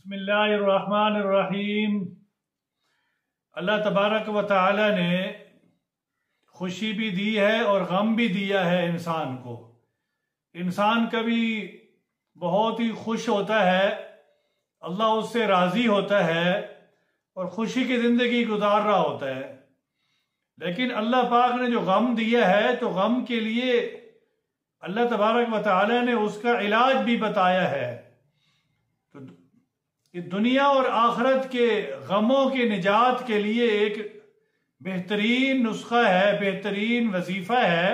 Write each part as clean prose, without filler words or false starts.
بسم اللہ الرحمن الرحیم۔ اللہ تبارک و تعالی نے خوشی بھی دی ہے اور غم بھی دیا ہے انسان کو۔ انسان کبھی بہت ہی خوش ہوتا ہے، اللہ اس سے راضی ہوتا ہے اور خوشی کی زندگی گزار رہا ہوتا ہے، لیکن اللہ پاک نے جو غم دیا ہے تو غم کے لیے اللہ تبارک و تعالی نے اس کا علاج بھی بتایا ہے۔ تو دنیا اور آخرت کے غموں کی نجات کے لیے ایک بہترین نسخہ ہے، بہترین وظیفہ ہے۔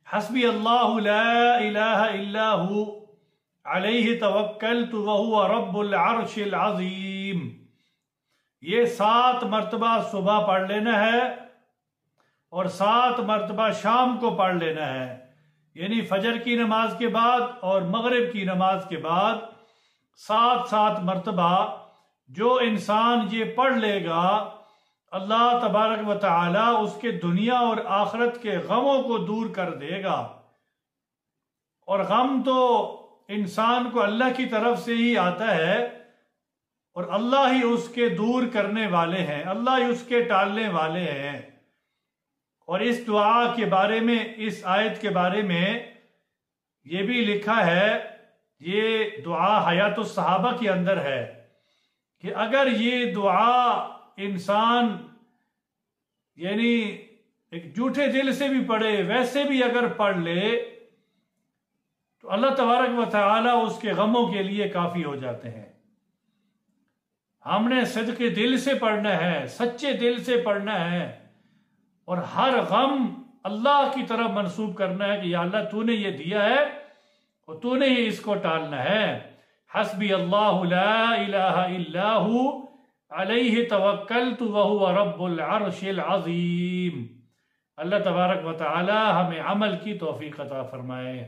حسبی اللہ لا الہ الا ہو علیہ توکلت وہو رب العرش العظیم۔ یہ 7 مرتبہ صبح پڑھ لینا ہے اور 7 مرتبہ شام کو پڑھ لینا ہے، یعنی فجر کی نماز کے بعد اور مغرب کی نماز کے بعد 7 مرتبہ جو انسان یہ پڑھ لے گا، اللہ تبارک و تعالی اس کے دنیا اور آخرت کے غموں کو دور کر دے گا۔ اور غم تو انسان کو اللہ کی طرف سے ہی آتا ہے اور اللہ ہی اس کے دور کرنے والے ہیں، اللہ ہی اس کے ٹالنے والے ہیں۔ اور اس دعا کے بارے میں، اس آیت کے بارے میں یہ بھی لکھا ہے، یہ دعا حیات الصحابہ کے اندر ہے کہ اگر یہ دعا انسان یعنی ایک جھوٹے دل سے بھی پڑھے، ویسے بھی اگر پڑھ لے تو اللہ تبارک و تعالی اس کے غموں کے لیے کافی ہو جاتے ہیں۔ ہم نے صدقے دل سے پڑھنا ہے، سچے دل سے پڑھنا ہے اور ہر غم اللہ کی طرف منسوب کرنا ہے کہ یا اللہ تو نے یہ دیا ہے اور تو نے ہی اس کو ٹالنا ہے۔ حسبی اللہ لا الہ الا ہو علیہ توکلت وہو رب العرش العظیم۔ اللہ تبارک و تعالی ہمیں عمل کی توفیق عطا فرمائے۔